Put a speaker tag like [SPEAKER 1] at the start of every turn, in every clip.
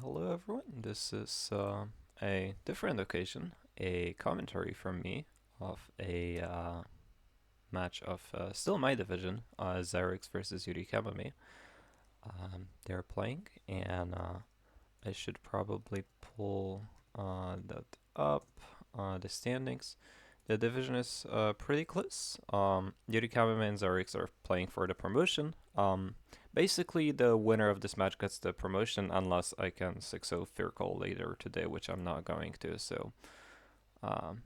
[SPEAKER 1] Hello everyone, this is a different occasion, a commentary from me of a match of still my division, xyrix versus yurikamome. They're playing, and I should probably pull that up, the standings. The division is pretty close. Yurikamome and xyrix are playing for the promotion. Basically, the winner of this match gets the promotion unless I can 6-0 Firkle later today, which I'm not going to. So, um,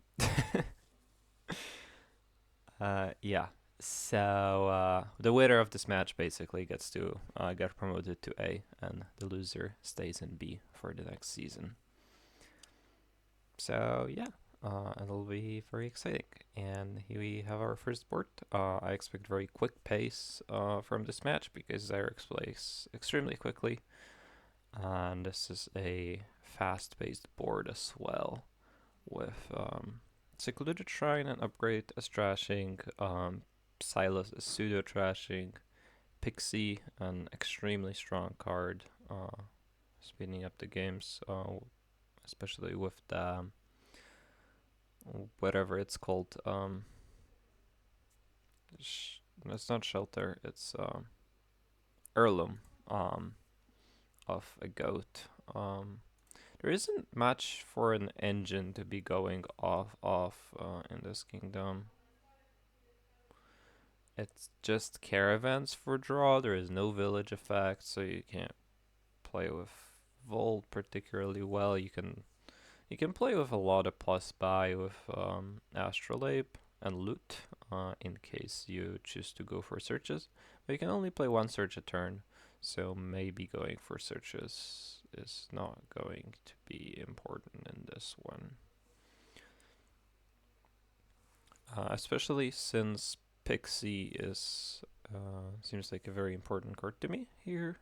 [SPEAKER 1] yeah. So the winner of this match basically gets to get promoted to A, and the loser stays in B for the next season. So yeah, it'll be very exciting. And here we have our first board. I expect very quick pace from this match because xyrix plays extremely quickly. And this is a fast-paced board as well, with Secluded Shrine and Upgrade as trashing, Silas as pseudo-trashing, Pixie, an extremely strong card, speeding up the games, especially with the whatever it's called. It's not Shelter, it's Heirloom of a goat. There isn't much for an engine to be going off in this kingdom. It's just caravans for draw. There is no village effect, so you can't play with Volt particularly well. You can play with a lot of plus buy with Astrolabe and loot in case you choose to go for searches. But you can only play one search a turn, so maybe going for searches is not going to be important in this one. Especially since Pixie is seems like a very important card to me here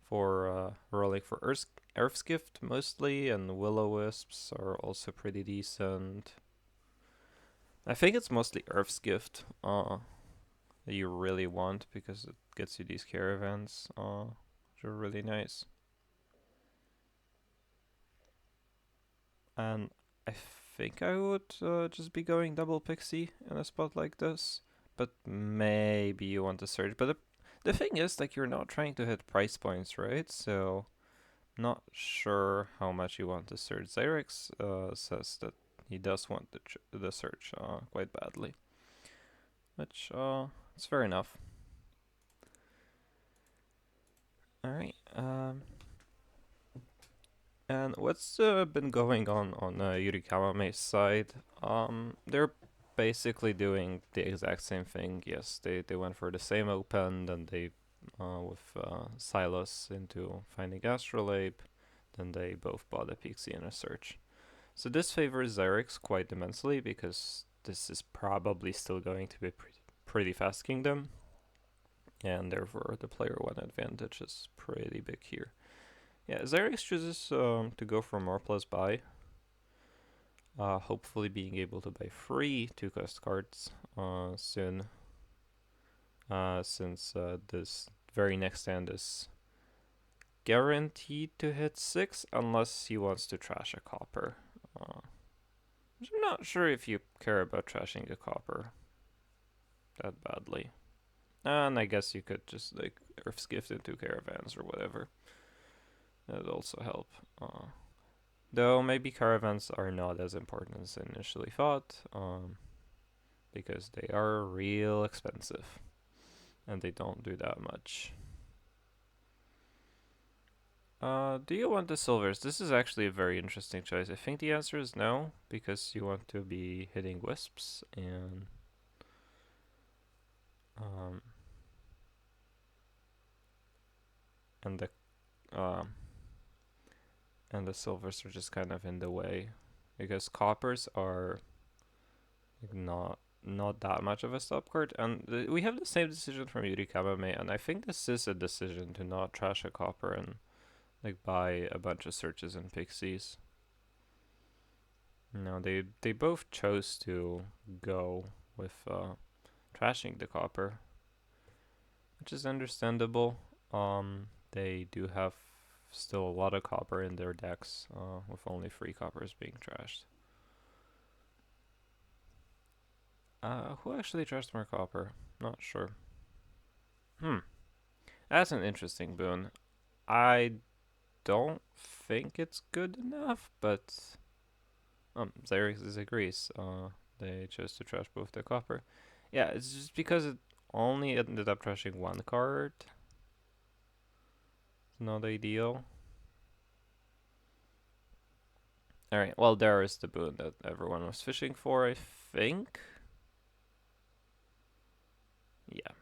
[SPEAKER 1] for rolling for Earth's Gift mostly, and Will-O-Wisps are also pretty decent. I think it's mostly Earth's Gift that you really want because it gets you these caravans, which are really nice. And I think I would just be going double Pixie in a spot like this, but maybe you want to search. But the thing is, like, you're not trying to hit price points, right? So not sure how much you want to search. xyrix says that he does want the search quite badly, which it's fair enough. All right. And what's been going on Yurikawame's side? They're basically doing the exact same thing. Yes, they went for the same open, then they with Silas into finding Astrolabe, then they both bought a Pixie and a Search. So this favors xyrix quite immensely because this is probably still going to be pretty fast kingdom, and therefore the player one advantage is pretty big here. Yeah, xyrix chooses to go for more plus buy. Hopefully being able to buy free 2-cost cards soon. Since this very next hand is guaranteed to hit 6 unless he wants to trash a copper. I'm not sure if you care about trashing a copper that badly. And I guess you could just like Earth's Gift into caravans or whatever. That'd also help. Though maybe caravans are not as important as I initially thought, because they are real expensive and they don't do that much. Do you want the silvers? This is actually a very interesting choice. I think the answer is no, because you want to be hitting wisps and um, and the and the silvers are just kind of in the way, because coppers are like not that much of a stop card, and we have the same decision from Yurikamome, and I think this is a decision to not trash a copper and like buy a bunch of searches and pixies. No, they both chose to go with trashing the copper, which is understandable. They do have still a lot of copper in their decks, with only 3 coppers being trashed. Who actually trashed more copper? Not sure. That's an interesting boon. I don't think it's good enough, but Xyrix disagrees. They chose to trash both the copper. Yeah, it's just because it only ended up trashing 1 card. It's not ideal. Alright, well, there is the boon that everyone was fishing for, I think. Yeah.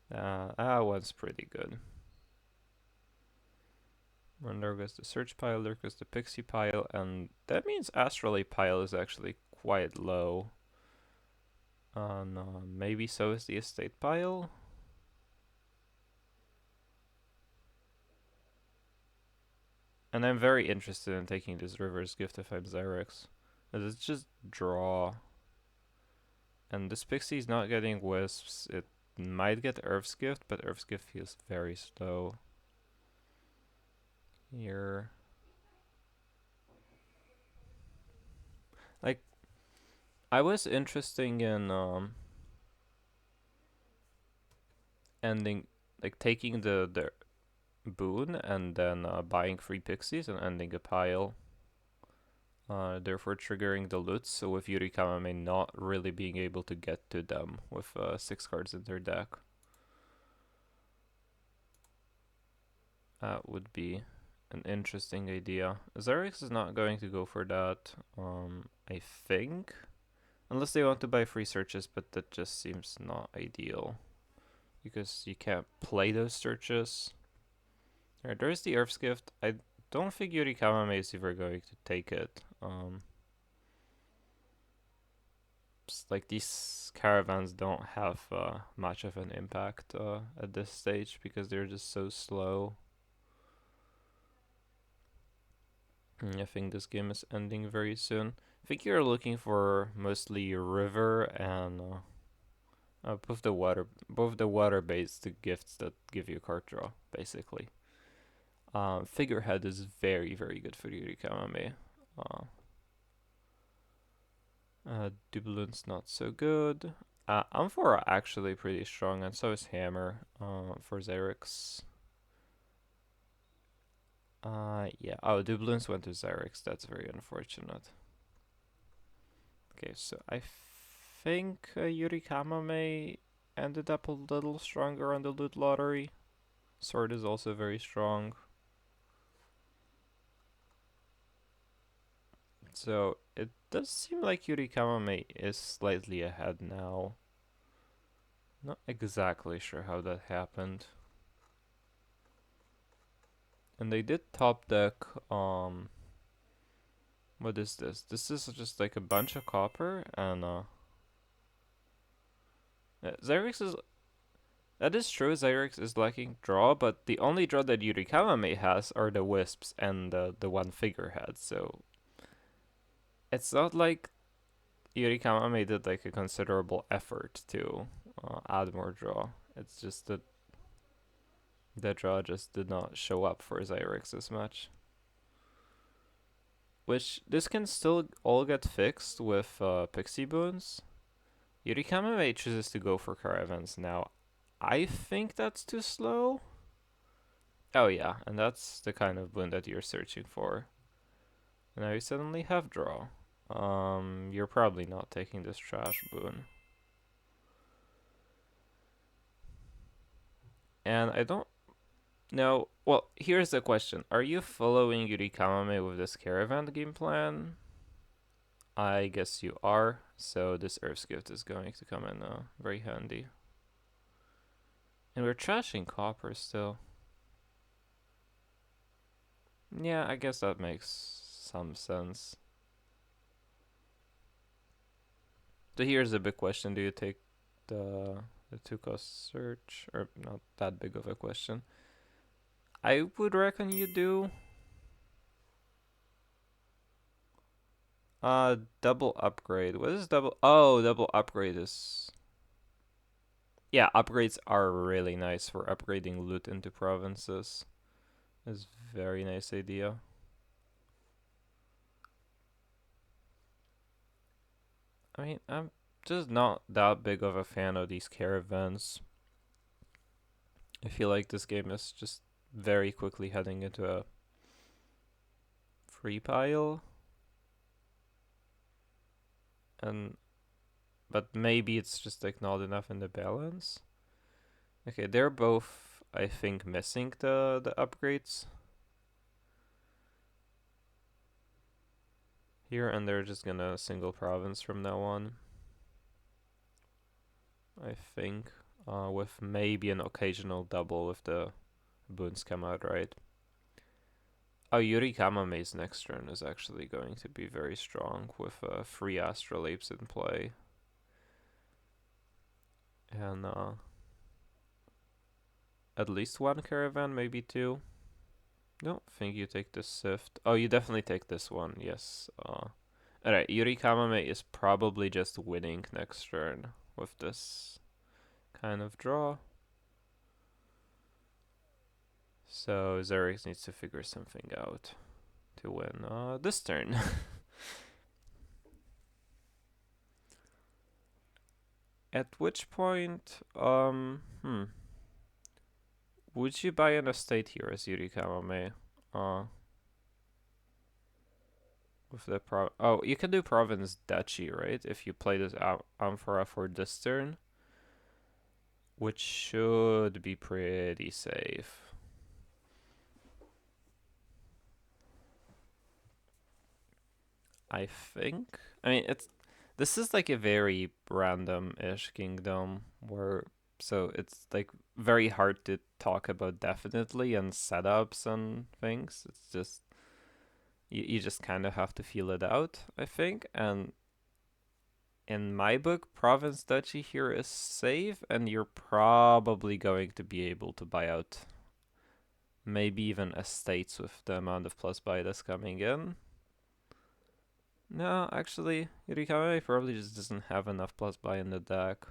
[SPEAKER 1] That one's pretty good. And there goes the search pile, there goes the pixie pile, and that means astrally pile is actually quite low. No, maybe so is the estate pile. And I'm very interested in taking this River's Gift if I'm Xyrix. It's just draw. And this Pixie's not getting Wisps. It might get Earth's Gift, but Earth's Gift feels very slow. Here. Like, I was interested in ending, like taking the boon and then buying 3 Pixies and ending a pile. Therefore triggering the loots, so with Yurikamome not really being able to get to them with 6 cards in their deck. That would be an interesting idea. Xyrix is not going to go for that, I think. Unless they want to buy 3 searches, but that just seems not ideal. Because you can't play those searches. Alright, there's the Earth's Gift. I don't think Yurikamome is ever going to take it. Like these caravans don't have much of an impact at this stage because they're just so slow. I think this game is ending very soon. I think you're looking for mostly river and both the water-based gifts that give you card draw, basically. Figurehead is very, very good for Yurikamome. Doubloon's not so good. Amphora actually pretty strong, and so is Hammer for Xyrix. Yeah. Oh, Doubloons went to Xyrix. That's very unfortunate. Okay, so I think Yurikamome ended up a little stronger on the loot lottery. Sword is also very strong. So it does seem like Yurikamome is slightly ahead now. Not exactly sure how that happened. And they did top deck, what is this? This is just like a bunch of copper and Xyrix is, that is true, Xyrix is lacking draw, but the only draw that Yurikamome has are the wisps and the 1 figurehead, so it's not like Yurikamome did like a considerable effort to add more draw. It's just that the draw just did not show up for Xyrix as much. Which, this can still all get fixed with Pixie Boons. Yurikamome chooses to go for Caravans now. I think that's too slow. Oh yeah, and that's the kind of boon that you're searching for. And now you suddenly have draw. You're probably not taking this trash boon. And I don't know. Well, here's the question. Are you following Yurikamome with this caravan game plan? I guess you are. So this Earth's Gift is going to come in very handy. And we're trashing copper still. Yeah, I guess that makes some sense. So here's the big question. Do you take the 2-cost search? Or not that big of a question. I would reckon you do. Double upgrade. What is double? Oh, double upgrade is... Yeah, upgrades are really nice for upgrading loot into provinces. is very nice idea. I mean, I'm just not that big of a fan of these caravans. I feel like this game is just very quickly heading into a free pile. And but maybe it's just like not enough in the balance. Okay, they're both I think missing the upgrades here, and they're just gonna single province from now on. I think, with maybe an occasional double if the boons come out right. Oh, Yurikamame's next turn is actually going to be very strong with 3 Astrolapes in play. And at least 1 caravan, maybe 2. No, think you take the Sift. Oh, you definitely take this one, yes. Alright, Yurikamame is probably just winning next turn with this kind of draw. So Xyrix needs to figure something out to win this turn. At which point, would you buy an estate here as Yurikamame? With the oh, you can do province duchy, right? If you play this Amphora for this turn, which should be pretty safe. I think. I mean, this is like a very random-ish kingdom where so it's like very hard to talk about definitely and setups and things. It's just you just kind of have to feel it out, I think. And in my book, province duchy here is safe, and you're probably going to be able to buy out maybe even estates with the amount of plus buy that's coming in. No, actually, Yurikame probably just doesn't have enough plus buy in the deck.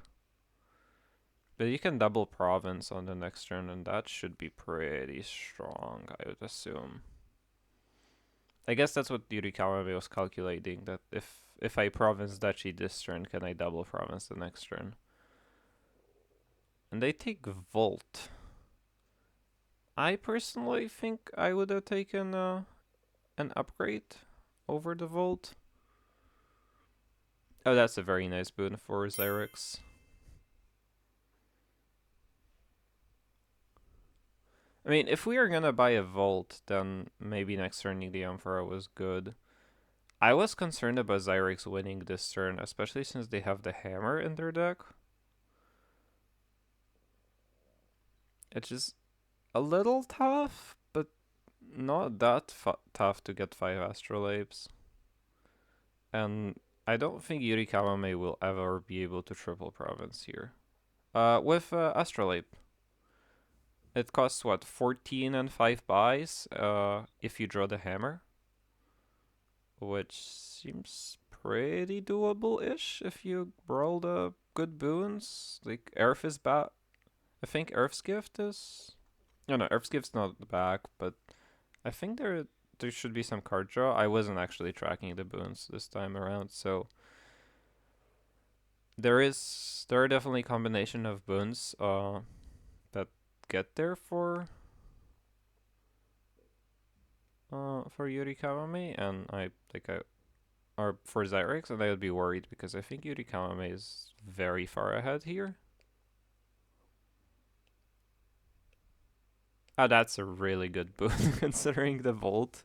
[SPEAKER 1] But you can double province on the next turn, and that should be pretty strong, I would assume. I guess that's what Yurikame was calculating, that if I province duchy this turn, can I double province the next turn? And they take Volt. I personally think I would have taken an upgrade over the Volt. Oh, that's a very nice boon for Xyrix. I mean, if we are gonna buy a Volt, then maybe next turn the Emperor was good. I was concerned about Xyrix winning this turn, especially since they have the Hammer in their deck. It's just a little tough, but not that tough to get 5 Astrolabes. And I don't think Yurikamame will ever be able to triple province here. With Astrolabe. It costs what, 14 and 5 buys if you draw the hammer, which seems pretty doable-ish if you roll the good boons. Like Earth is back. I think Earth's Gift is. No, Earth's Gift's not back, but I think there should be some card draw. I wasn't actually tracking the boons this time around, so there are definitely a combination of boons that get there for Yurikamame, and I think or for Xyrix, and I would be worried because I think Yurikamame is very far ahead here. Oh, that's a really good boon considering the Volt.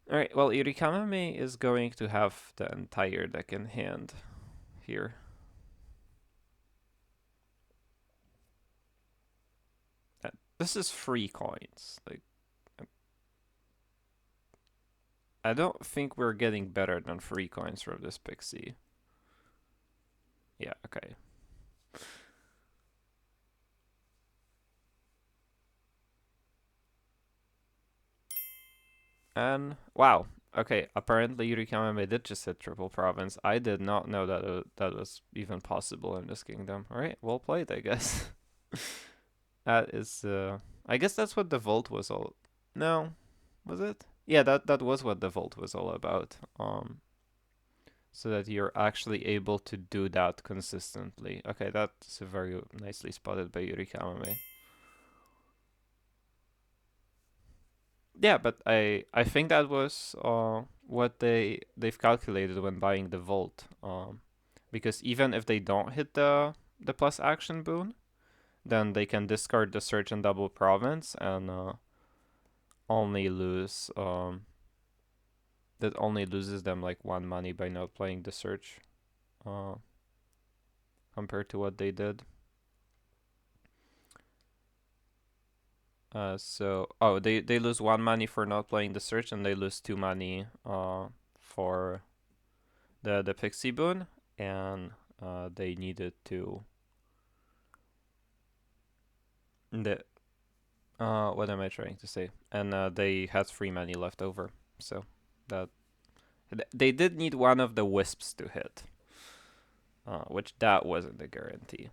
[SPEAKER 1] Alright, well, Yurikamame is going to have the entire deck in hand here. This is free coins. Like, I don't think we're getting better than free coins from this Pixie. Yeah, okay. And wow, okay. Apparently, Yurikamame did just hit triple province. I did not know that that was even possible in this kingdom. All right, well played, I guess. That is I guess that's what the vault was all. No, was it? Yeah, that was what the vault was all about. So that you're actually able to do that consistently. Okay, that's very nicely spotted by yurikamome. Yeah, but I think that was what they've calculated when buying the vault. Because even if they don't hit the plus action boon, then they can discard the search and double province and only lose that only loses them like 1 money by not playing the search uh, compared to what they did. They lose 1 money for not playing the search, and they lose 2 money for the pixie boon, and they needed to the what am I trying to say? And they had 3 money left over, so that they did need one of the wisps to hit, which that wasn't a guarantee.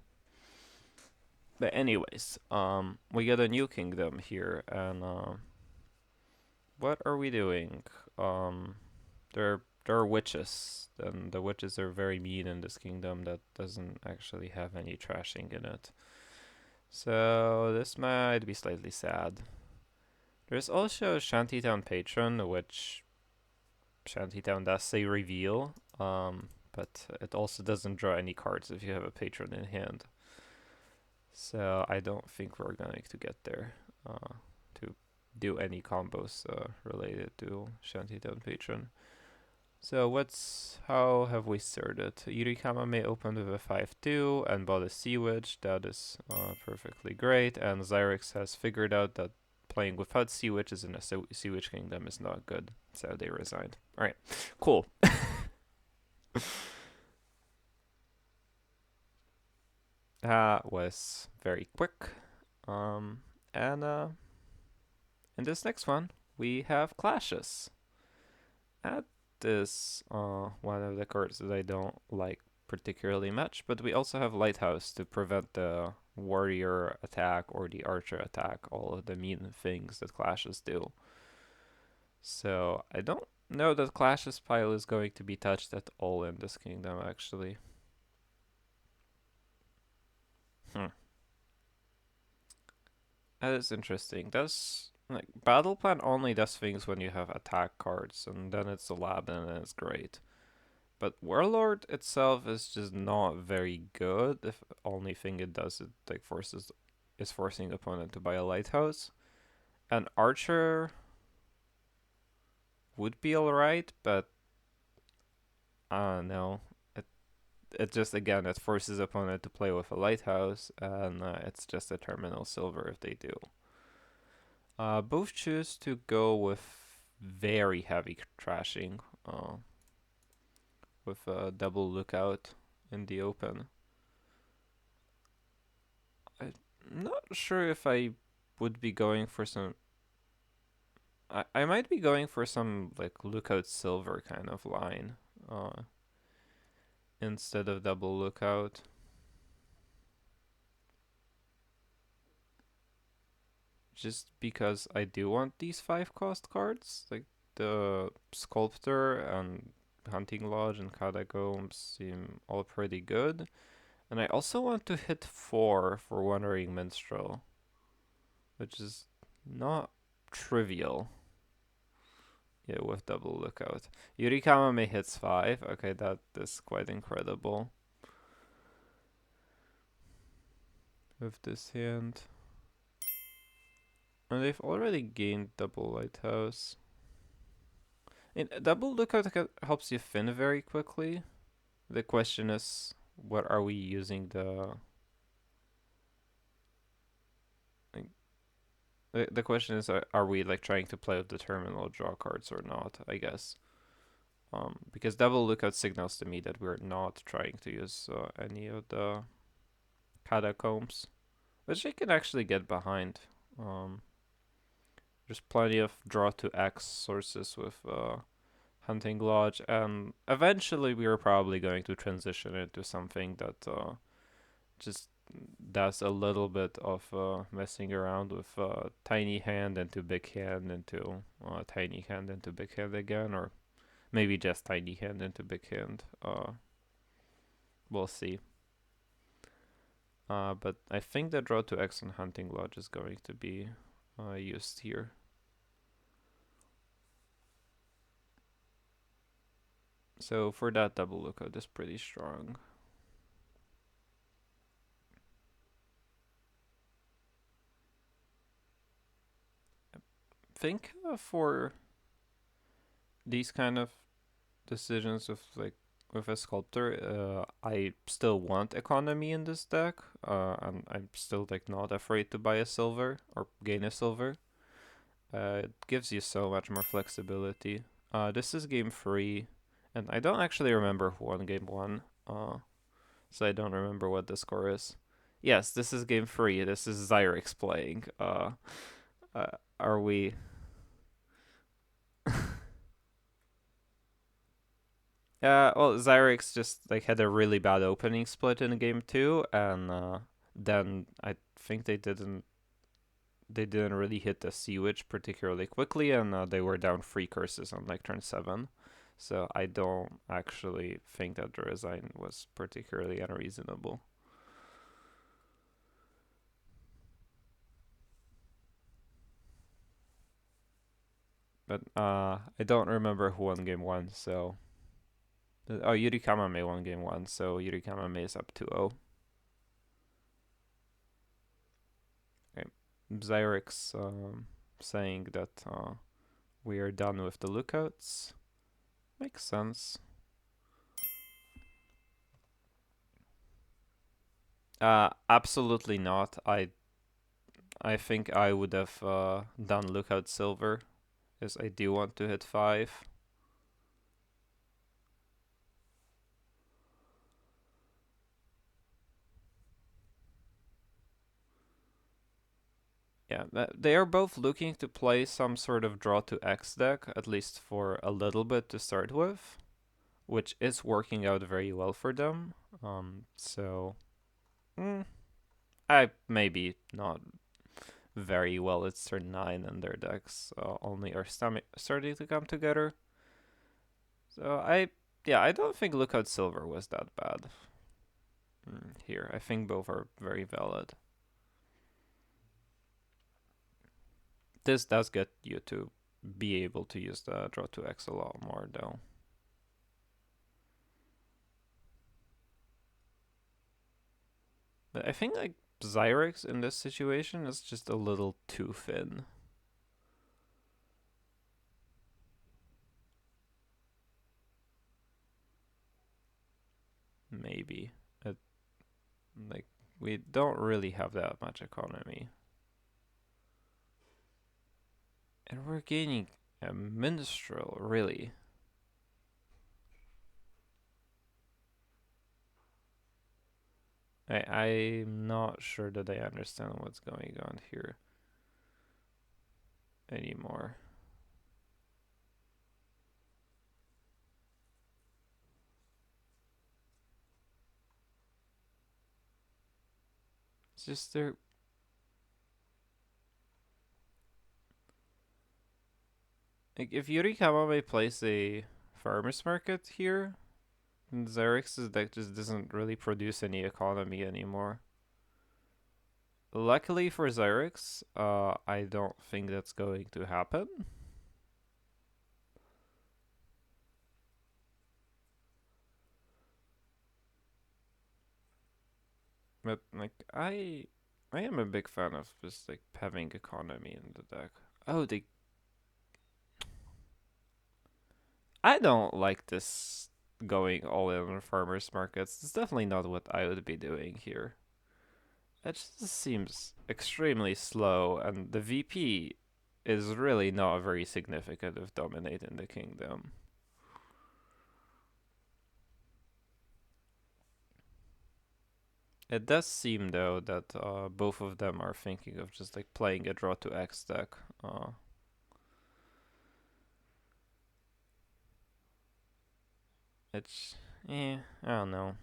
[SPEAKER 1] But anyways, we got a new kingdom here, and what are we doing? There are witches, and the witches are very mean in this kingdom that doesn't actually have any trashing in it. So this might be slightly sad. There's also a Shantytown patron, which Shantytown does say reveal, but it also doesn't draw any cards if you have a patron in hand. So I don't think we're going to get there to do any combos related to Shantytown patron. So how have we started? Yurikamome opened with a 5-2 and bought a Sea Witch. That is perfectly great. And xyrix has figured out that playing without Sea Witches in a Sea Witch kingdom is not good. So they resigned. Alright, cool. That was very quick. And in this next one, we have clashes. That is one of the cards that I don't like particularly much, but we also have Lighthouse to prevent the warrior attack or the archer attack, all of the mean things that clashes do. So I don't know that clashes pile is going to be touched at all in this kingdom, actually. That is interesting. Does like battle plan only does things when you have attack cards, and then it's a lab and then it's great. But Warlord itself is just not very good. If only thing it does it like is forcing the opponent to buy a lighthouse. And Archer would be alright, but I don't know. It just again it forces the opponent to play with a lighthouse, and it's just a terminal silver if they do. Both choose to go with very heavy trashing, with a double lookout in the open. I'm not sure if I would be going for some. I might be going for some like lookout silver kind of line, instead of double lookout. Just because I do want these 5 cost cards, like the Sculptor and Hunting Lodge and Catacombs seem all pretty good. And I also want to hit 4 for Wandering Minstrel, which is not trivial. Yeah, with double lookout. Yurikamome hits 5. Okay, that is quite incredible. With this hand. And they've already gained double lighthouse. And double lookout helps you thin very quickly. The question is, what are we using the question is, are we like trying to play with the terminal draw cards or not? I guess. Because double lookout signals to me that we're not trying to use any of the catacombs, which I can actually get behind. There's plenty of draw to X sources with Hunting Lodge, and eventually we are probably going to transition into something that just does a little bit of messing around with tiny hand into big hand into tiny hand into big hand again, or maybe just tiny hand into big hand. We'll see. But I think the draw to X on Hunting Lodge is going to be used here. So for that, double lookout is pretty strong. I think for these kind of decisions with a sculptor, I still want economy in this deck, and I'm still like not afraid to buy a silver or gain a silver. It gives you so much more flexibility. This is game 3, and I don't actually remember who won game 1, so I don't remember what the score is. Yes, this is game 3. This is Xyrix playing. Are we? Well, Xyrix just like had a really bad opening split in game 2, and then I think they didn't really hit the Sea Witch particularly quickly, and they were down 3 curses on like turn 7. So I don't actually think that the resign was particularly unreasonable. But I don't remember who won game 1, so... Oh, yurikamome won game 1, so yurikamome is up 2-0. Okay. Xyrix saying that we are done with the lookouts. Makes sense. Absolutely not. I think I would have done lookout silver, because I do want to hit 5. Yeah, they are both looking to play some sort of draw to X deck, at least for a little bit to start with, which is working out very well for them. So I maybe not very well. It's turn 9 and their decks only are starting to come together. So I don't think Lookout Silver was that bad here. I think both are very valid. This does get you to be able to use the draw to X a lot more though. But I think like Xyrix in this situation is just a little too thin. Maybe. Like, we don't really have that much economy. And we're gaining a minstrel, really. I'm not sure that I understand what's going on here anymore. It's just there. Like, if yurikamome plays a farmer's market here, then Xerx's deck just doesn't really produce any economy anymore. Luckily for Xyrix, I don't think that's going to happen. But like I am a big fan of just like having economy in the deck. Oh, I don't like this going all in on farmers markets. It's definitely not what I would be doing here. It just seems extremely slow, and the VP is really not very significant of dominating the kingdom. It does seem though that both of them are thinking of just like playing a draw to X deck. It's I don't know.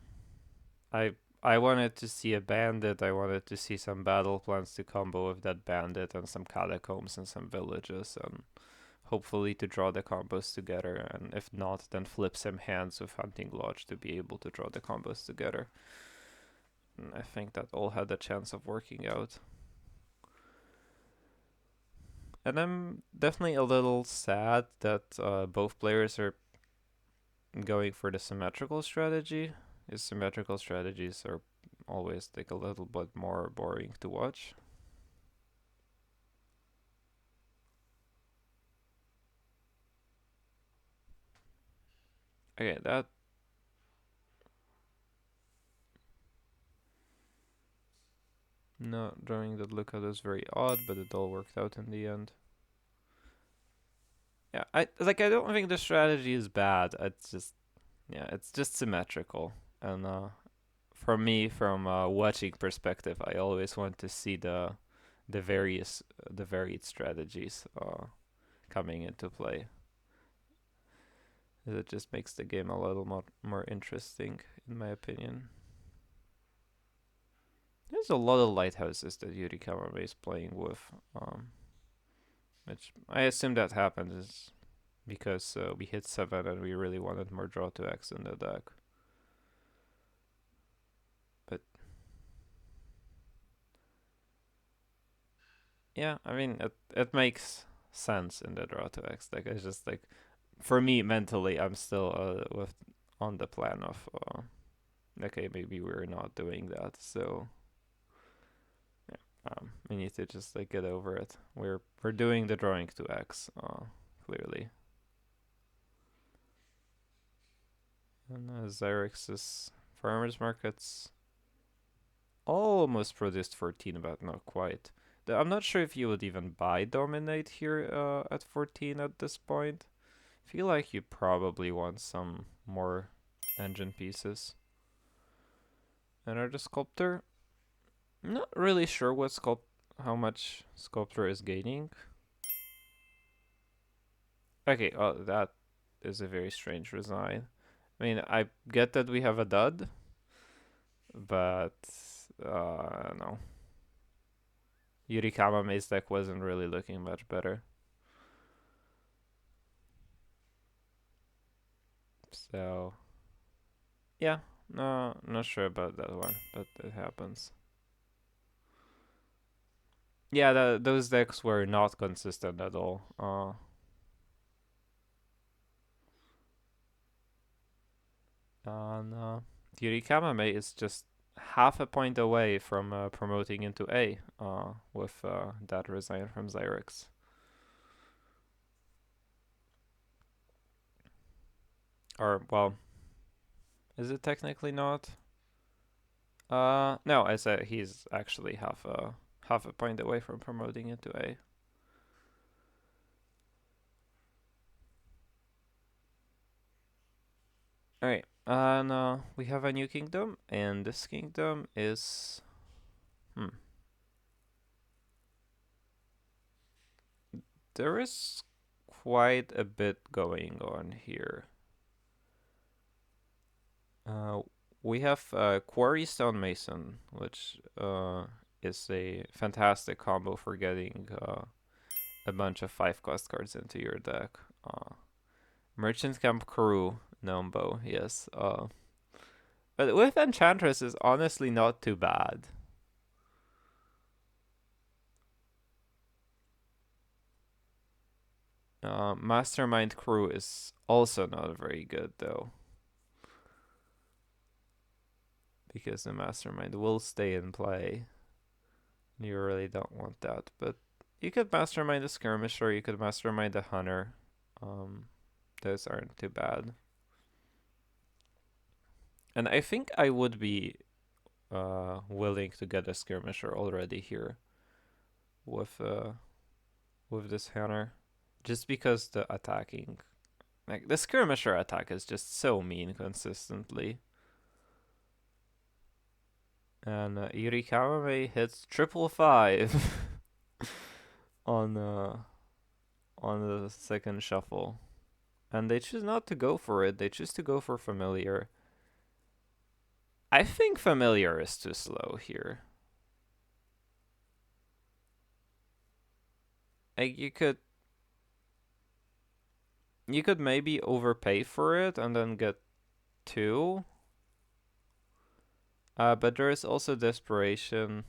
[SPEAKER 1] I I wanted to see a bandit. I wanted to see some battle plans to combo with that bandit and some catacombs and some villages, and hopefully to draw the combos together. And if not, then flip some hands with Hunting Lodge to be able to draw the combos together. And I think that all had a chance of working out. And I'm definitely a little sad that both players are going for the symmetrical strategy. His symmetrical strategies are always like a little bit more boring to watch. Okay, that no drawing that lookout is very odd, but it all worked out in the end. Yeah, I don't think the strategy is bad. It's just symmetrical. And from me, from a watching perspective, I always want to see the varied strategies coming into play. It just makes the game a little more interesting, in my opinion. There's a lot of lighthouses that yurikamome is playing with, which I assume that happens because we hit 7 and we really wanted more draw to X in the deck. But yeah, I mean, it makes sense in the draw to X deck. It's just like, for me, mentally, I'm still on the plan of, okay, maybe we're not doing that, so we need to just like get over it. We're doing the drawing to X, clearly. And Xyrix's farmers markets almost produced 14, but not quite. I'm not sure if you would even buy Dominate here at 14 at this point. I feel like you probably want some more engine pieces. And the Sculptor, not really sure how much Sculptor is gaining. Okay, that is a very strange resign. I mean, I get that we have a dud, but no. Yurikamame's deck wasn't really looking much better. So, yeah, no, not sure about that one, but it happens. Yeah, those decks were not consistent at all. And Yurikamame is just half a point away from promoting into A with that resign from Xyrix. Or, well, is it technically not? No, I said he's actually half a point away from promoting into A. Alright, and we have a new kingdom, and this kingdom is... There is quite a bit going on here. We have Quarry Stonemason, which is a fantastic combo for getting a bunch of 5-cost cards into your deck. Merchant Camp Crew, Nombo, yes. But with Enchantress is honestly not too bad. Mastermind Crew is also not very good though, because the Mastermind will stay in play. You really don't want that, but you could Mastermind a Skirmisher, you could Mastermind a Hunter. Those aren't too bad. And I think I would be willing to get a Skirmisher already here with this Hunter, just because the attacking, like the Skirmisher attack is just so mean consistently. And Yurikamame hits 555 on the second shuffle. And they choose not to go for it. They choose to go for Familiar. I think familiar is too slow here. Like you could maybe overpay for it and then get two. But there is also desperation,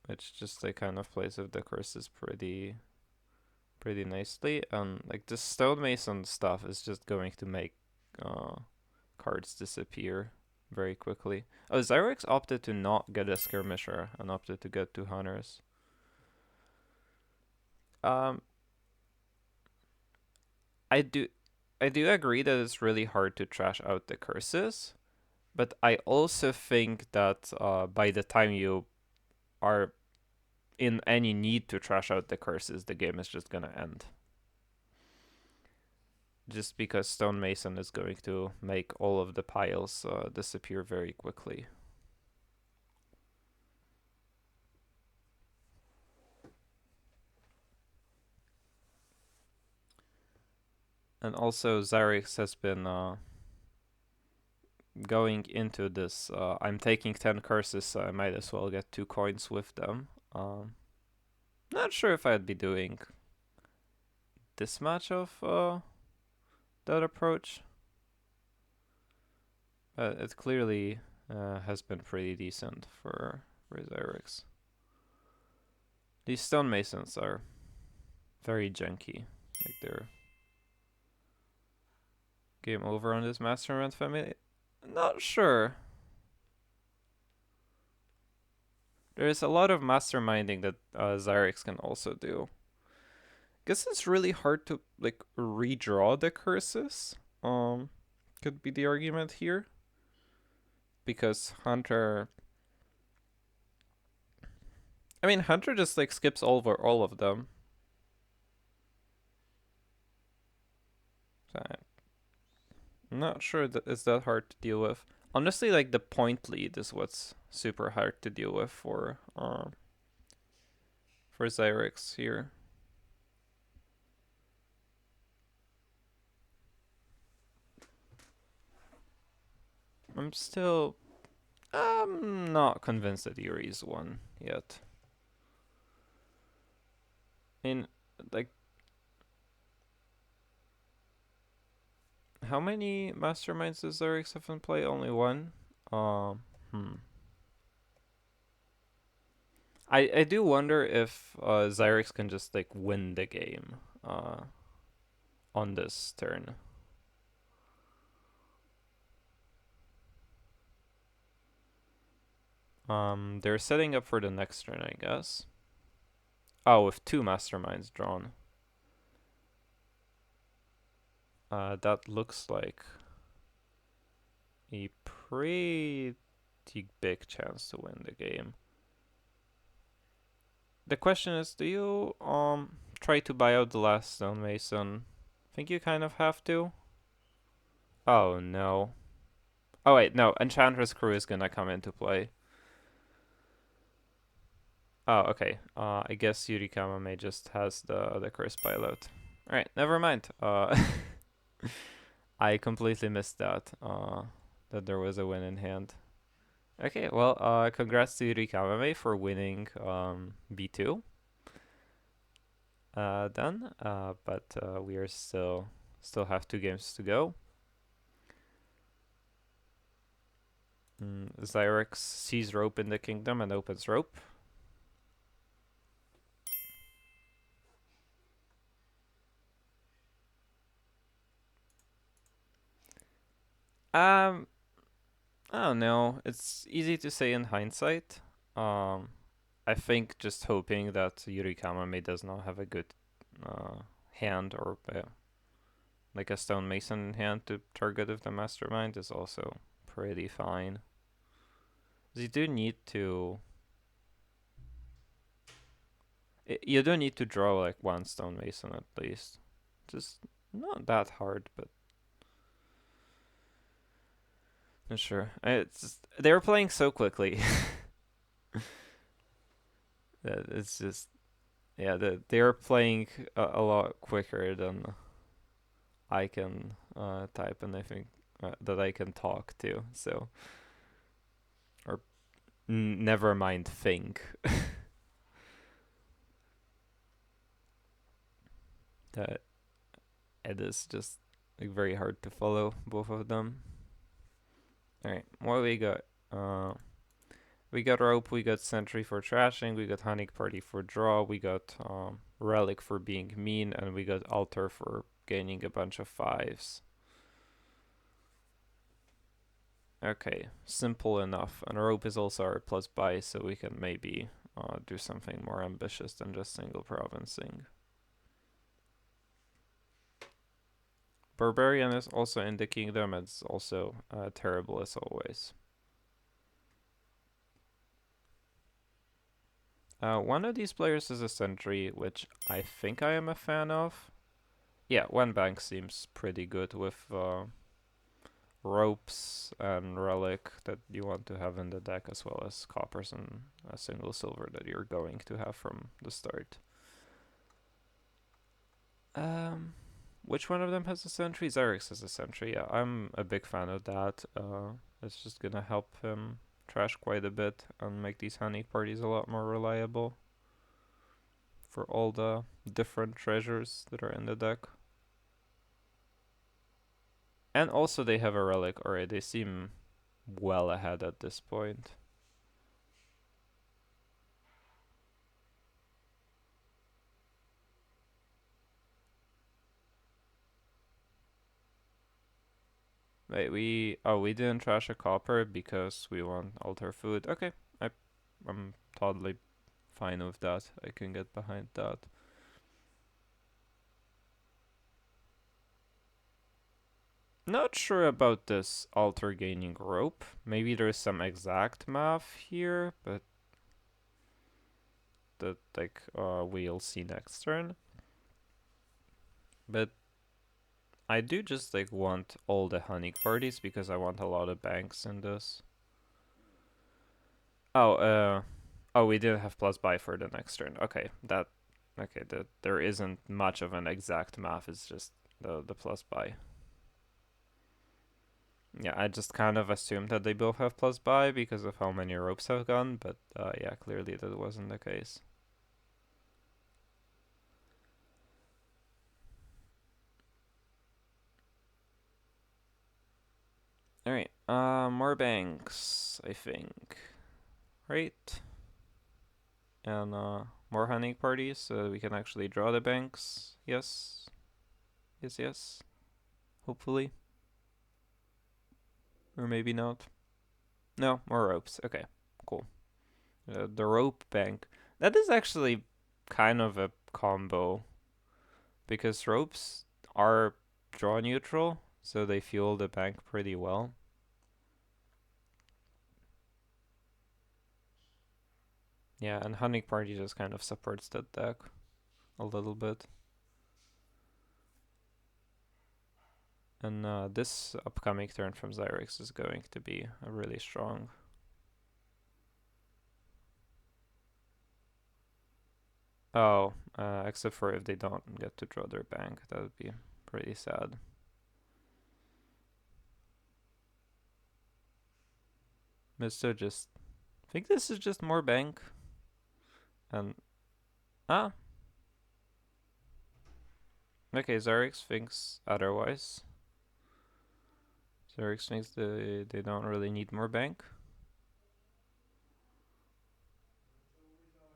[SPEAKER 1] which just like kind of plays with the curses pretty nicely. And like the stonemason stuff is just going to make cards disappear very quickly. Oh, xyrix opted to not get a skirmisher and opted to get two hunters. Um, I do I do agree that it's really hard to trash out the curses, but I also think that by the time you are in any need to trash out the curses, the game is just gonna end. Just because stonemason is going to make all of the piles disappear very quickly. And also xyrix has been going into this, I'm taking 10 curses, so I might as well get 2 coins with them. Not sure if I'd be doing this much of that approach. But it clearly has been pretty decent for xyrix. These stonemasons are very janky. Like they're game over on this mastermind family. Not sure. There is a lot of masterminding that xyrix can also do. Guess it's really hard to like redraw the curses. Could be the argument here, because Hunter. I mean, Hunter just like skips over all of them. So I'm not sure that it's that hard to deal with. Honestly, like the point lead is what's super hard to deal with for xyrix here. I'm not convinced that Yuri's won yet. I mean, like, how many masterminds does xyrix have in play? Only one? I do wonder if xyrix can just like win the game on this turn. They're setting up for the next turn, I guess. Oh, with 2 masterminds drawn. That looks like a pretty big chance to win the game. The question is, do you try to buy out the last stonemason? I think you kind of have to. Oh no. Oh wait, no. Enchantress Crew is gonna come into play. Oh, okay. I guess yurikamome just has the curse pilot. Alright, never mind. I completely missed that. That there was a win in hand. Okay, well, congrats to yurikamome for winning B2. Done. But we are still have 2 games to go. Xyrix sees rope in the kingdom and opens rope. I don't know. It's easy to say in hindsight. I think just hoping that yurikamome does not have a good hand, or like a stonemason in hand to target with the mastermind is also pretty fine. You do need to. You do need to draw like 1 stonemason at least. Just not that hard, but not sure. It's just, they were playing so quickly. That it's just, yeah, they are playing a lot quicker than I can type, and I think that I can talk to. So, or never mind think. That it is just like very hard to follow both of them. All right, what we got? We got rope, we got sentry for trashing, we got honey party for draw, we got relic for being mean, and we got altar for gaining a bunch of fives. Okay, simple enough. And rope is also our plus buy, so we can maybe do something more ambitious than just single provincing. Barbarian is also in the kingdom. It's also terrible as always. One of these players is a sentry, which I think I am a fan of. Yeah, one bank seems pretty good with ropes and relic that you want to have in the deck, as well as coppers and a single silver that you're going to have from the start. Which one of them has a sentry? Xyrix has a sentry. Yeah, I'm a big fan of that. It's just gonna help him trash quite a bit and make these honey parties a lot more reliable for all the different treasures that are in the deck. And also they have a relic. Alright, they seem well ahead at this point. Wait, we didn't trash a copper because we want altar food. Okay, I'm totally fine with that. I can get behind that. Not sure about this altar gaining rope. Maybe there's some exact math here, but that like we'll see next turn. But I do just like want all the honey parties because I want a lot of banks in this. Oh, we didn't have plus buy for the next turn. Okay, there isn't much of an exact math. It's just the plus buy. Yeah, I just kind of assumed that they both have plus buy because of how many ropes have gone, but yeah, clearly that wasn't the case. Alright, more banks, I think. Right? And more hunting parties so we can actually draw the banks. Yes. Yes, yes. Hopefully. Or maybe not. No, more ropes. Okay, cool. The rope bank. That is actually kind of a combo because ropes are draw neutral, so they fuel the bank pretty well. Yeah, and hunting party just kind of supports that deck a little bit. And this upcoming turn from Xyrix is going to be really strong. Oh, except for if they don't get to draw their bank, that would be pretty sad. But still just, I think this is just more bank. And, ah. Okay, Xyrix thinks otherwise. Xyrix thinks they don't really need more bank.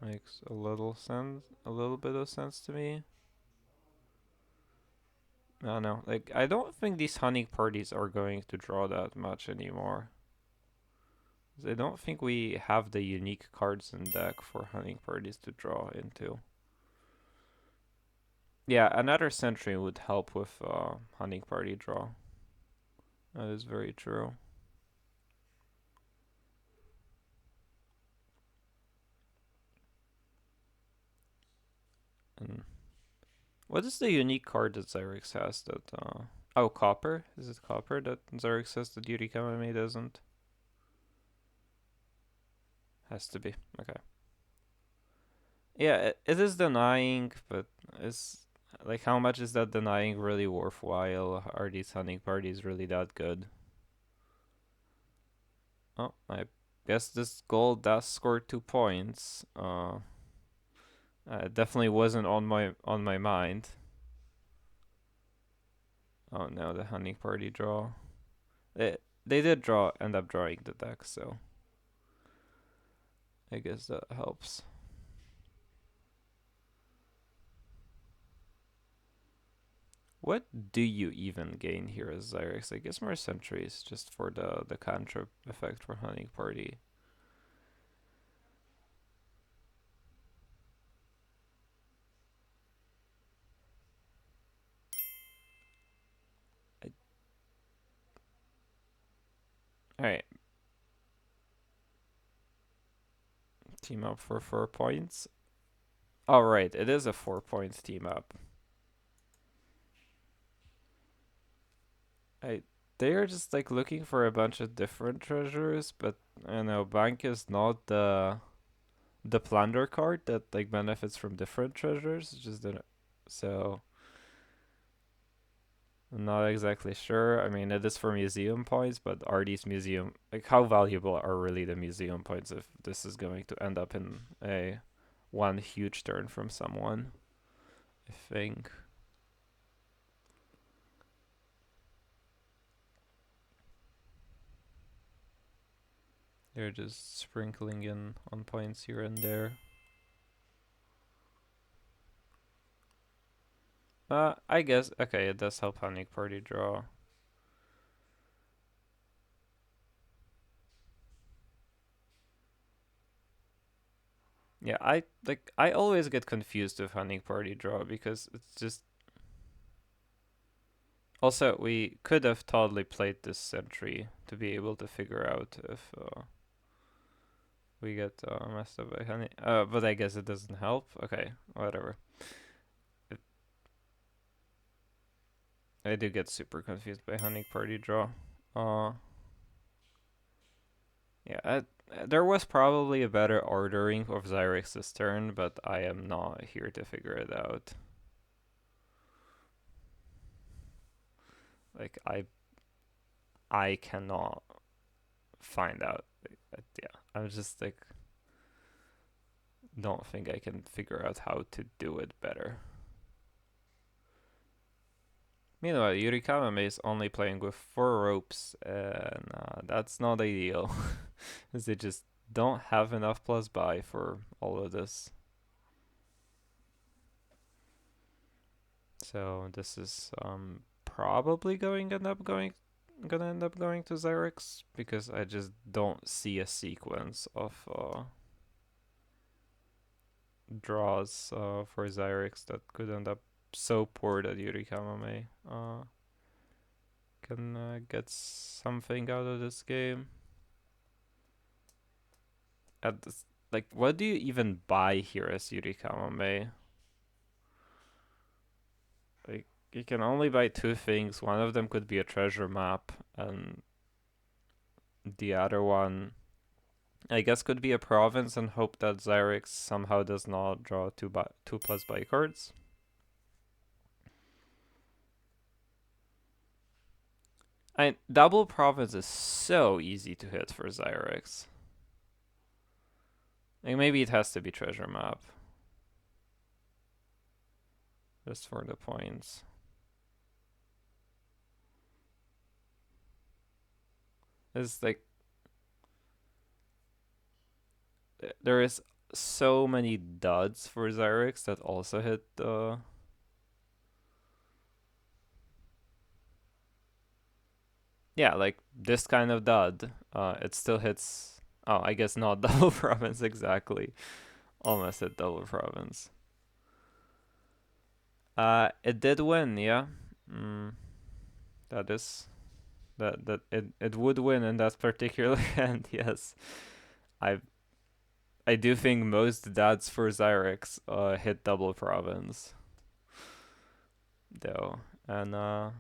[SPEAKER 1] Makes a little bit of sense to me. I don't know, like, I don't think these hunting parties are going to draw that much anymore. I don't think we have the unique cards in deck for hunting parties to draw into. Yeah, another sentry would help with hunting party draw. That is very true. And what is the unique card that Xyrix has that oh, copper? Is it copper that Xyrix has that yurikamome doesn't? Has to be. Okay. Yeah, it is denying, but it's Like, how much is that denying really worthwhile? Are these hunting parties really that good? Oh, I guess this goal does score 2 points. It definitely wasn't on my mind. Oh no, the hunting party draw. They did end up drawing the deck, so I guess that helps. What do you even gain here as Xyrix? I guess more sentries just for the cantrip effect for hunting party. Alright, team up for 4 points. Alright, it is a 4 point team up. I they are just like looking for a bunch of different treasures, but I know bank is not the plunder card that like benefits from different treasures. Just so I'm not exactly sure. I mean, it is for museum points, but are these museum like how valuable are really the museum points if this is going to end up in a one huge turn from someone? I think. They're just sprinkling in on points here and there. I guess okay, it does help Panic Party draw. Yeah, I always get confused with Hunting Party draw because it's just also we could have totally played this sentry to be able to figure out if we get messed up by honey. But I guess it doesn't help. Okay, whatever. It, I do get super confused by Hunting Party draw. Uh, yeah, there was probably a better ordering of Xyrix's turn, but I am not here to figure it out. Like I cannot find out. Yeah, I'm just like don't think I can figure out how to do it better. Meanwhile, yurikamome is only playing with 4 ropes, and that's not ideal, as they just don't have enough plus buy for all of this. So this is probably gonna end up going to Xyrix because I just don't see a sequence of draws for Xyrix that could end up so poor that yurikamome can get something out of this game. At this, like, what do you even buy here as yurikamome? Like, you can only buy 2 things. One of them could be a treasure map, and the other one, I guess, could be a province and hope that Xyrix somehow does not draw 2 plus buy cards. Double province is so easy to hit for Xyrix. Like, maybe it has to be treasure map. Just for the points. It's like there is so many duds for Xyrix that also hit the yeah, like this kind of dud. It still hits. Oh, I guess not double province exactly. Almost hit double province. It did win, yeah. Mm, that is that it would win in that particular hand. Yes, I I do think most dads for Xyrix hit double province though, and I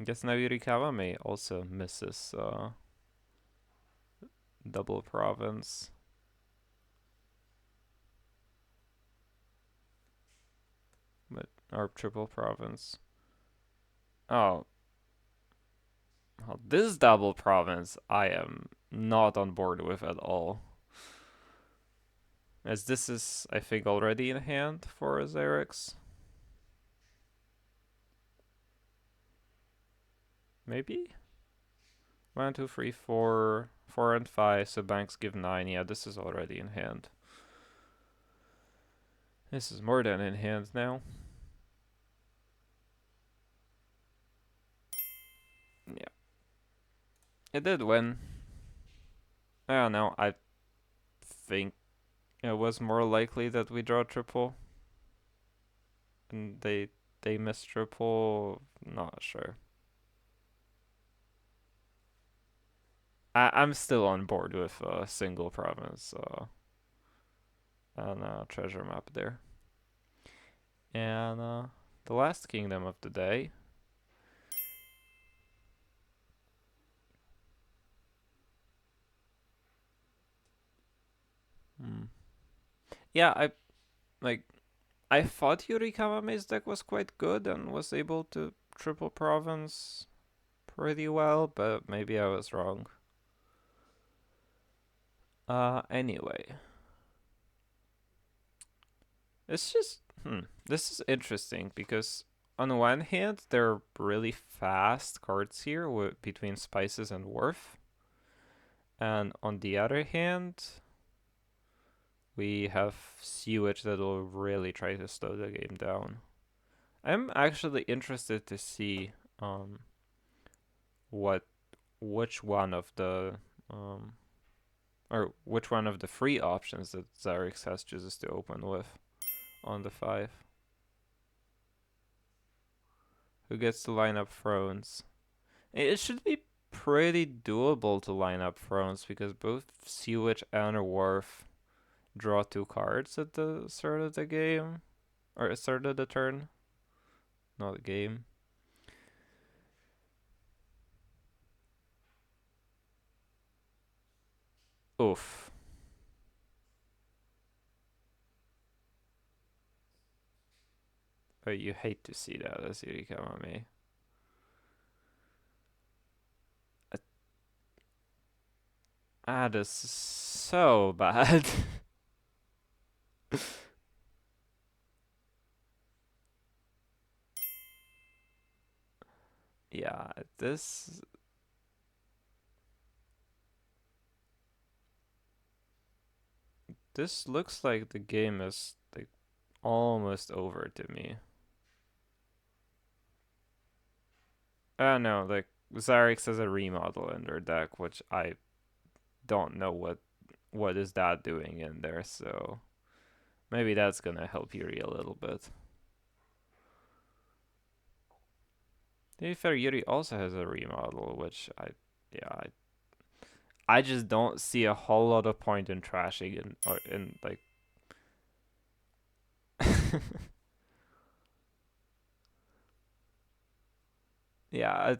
[SPEAKER 1] guess now Yurikawame also misses double province. Or triple province. Oh, well, this double province I am not on board with at all. As this is, I think, already in hand for xyrix. Maybe? 1, 2, 3, 4, 4 and 5, so banks give 9. Yeah, this is already in hand. This is more than in hand now. Yeah. It did win. I don't know, I think it was more likely that we draw triple. And they miss triple. Not sure. I'm still on board with a single province and treasure map there. And the last kingdom of the day. Hmm. Yeah, like I thought Yurikamame's deck was quite good and was able to triple province pretty well, but maybe I was wrong. Anyway. It's just, this is interesting because on one hand, there are really fast cards here between Spices and Wharf. And on the other hand, we have Sewage that will really try to slow the game down. I'm actually interested to see what which one of the um, or which one of the free options that Xyrix has chooses to open with on the 5. Who gets to line up thrones? It should be pretty doable to line up thrones because both Sewage and Wharf draw 2 cards at the start of the game. Or start of the turn. Not the game. Oof. But you hate to see that as yurikamome. That is so bad. Yeah, this looks like the game is like almost over to me. I don't know, like Xyrix has a remodel in their deck, which I don't know what is that doing in there, so maybe that's gonna help Yuri a little bit. To be fair, Yuri also has a remodel, which I just don't see a whole lot of point in trashing in like yeah,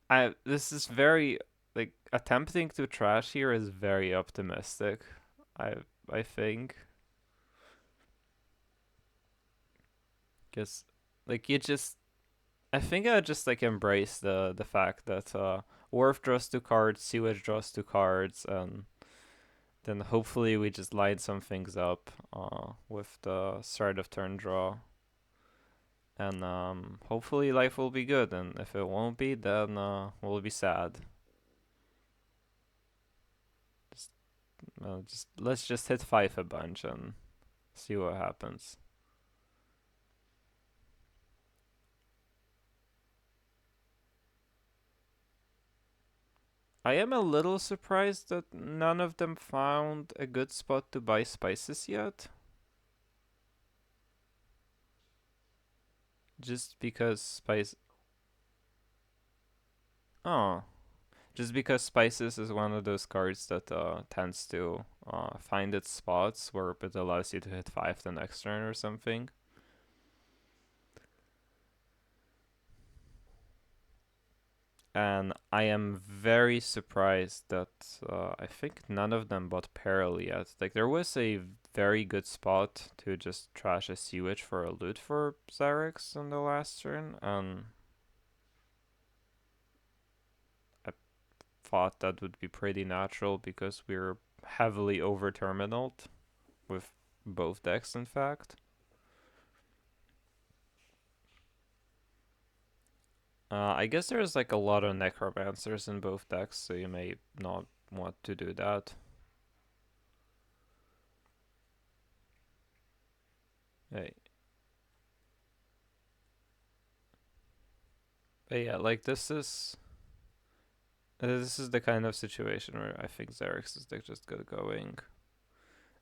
[SPEAKER 1] I this is very like attempting to trash here is very optimistic. I I think because like you just I think I just like embrace the fact that Worf draws 2 cards, Sewage draws 2 cards, and then hopefully we just line some things up with the start of turn draw. And hopefully life will be good, and if it won't be, then we'll be sad. Just, let's just hit 5 a bunch and see what happens. I am a little surprised that none of them found a good spot to buy spices yet. Just because spice. Oh, just because spices is one of those cards that tends to find its spots where it allows you to hit 5 the next turn or something. And I am very surprised that I think none of them bought Peril yet. Like, there was a very good spot to just trash a Sea-Witch for a loot for Xyrix in the last turn, and I thought that would be pretty natural because we're heavily over-terminaled with both decks, in fact. I guess there's like a lot of Necromancers in both decks, so you may not want to do that. Hey. But yeah, like this is the kind of situation where I think Xerx's deck just got going.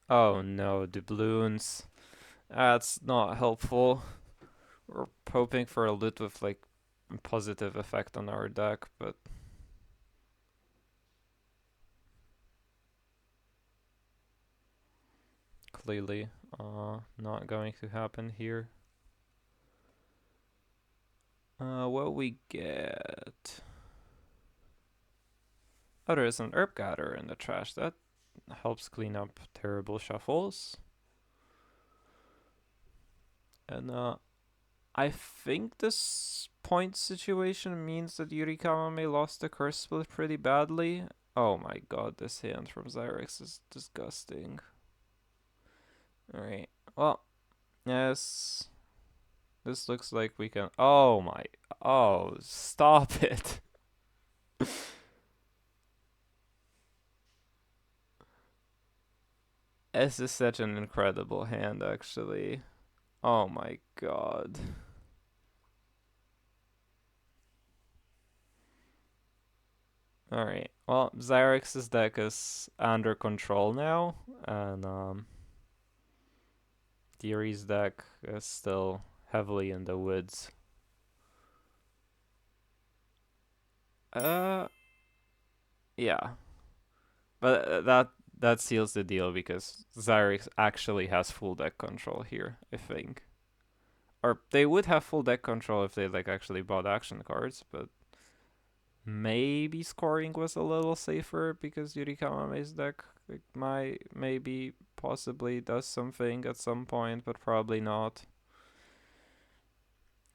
[SPEAKER 1] Oh no, doubloons. That's not helpful. We're hoping for a loot with like a positive effect on our deck, but clearly not going to happen here. What we get? Oh, there's an Herb Gatherer in the trash. That helps clean up terrible shuffles. And I think this point situation means that yurikamome lost the curse split pretty badly. Oh my god, this hand from Xyrix is disgusting. Alright, well, yes. This looks like we can. Oh my. Oh, stop it. This is such an incredible hand, actually. Oh my god. Alright, well, Xyrix's deck is under control now, and Theory's deck is still heavily in the woods. Uh, yeah. But that seals the deal because Xyrix actually has full deck control here, I think. Or they would have full deck control if they like actually bought action cards, but maybe scoring was a little safer because Yurikamame's deck like, maybe possibly does something at some point, but probably not.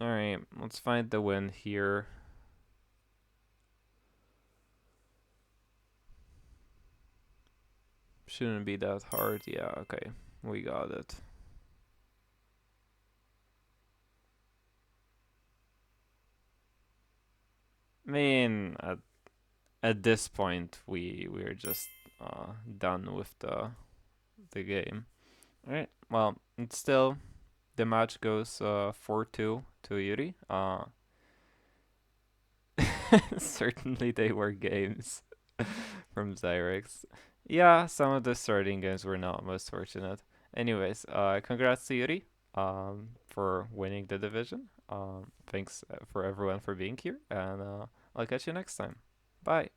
[SPEAKER 1] Alright, let's find the win here. Shouldn't be that hard. Yeah, okay. We got it. I mean, at this point, we're just done with the game. All right. Well, it's still the match goes 4-2 to Yuri. Certainly they were games from Xyrix. Yeah, some of the starting games were not most fortunate. Anyways, congrats to Yuri for winning the division. Thanks for everyone for being here, and I'll catch you next time. Bye.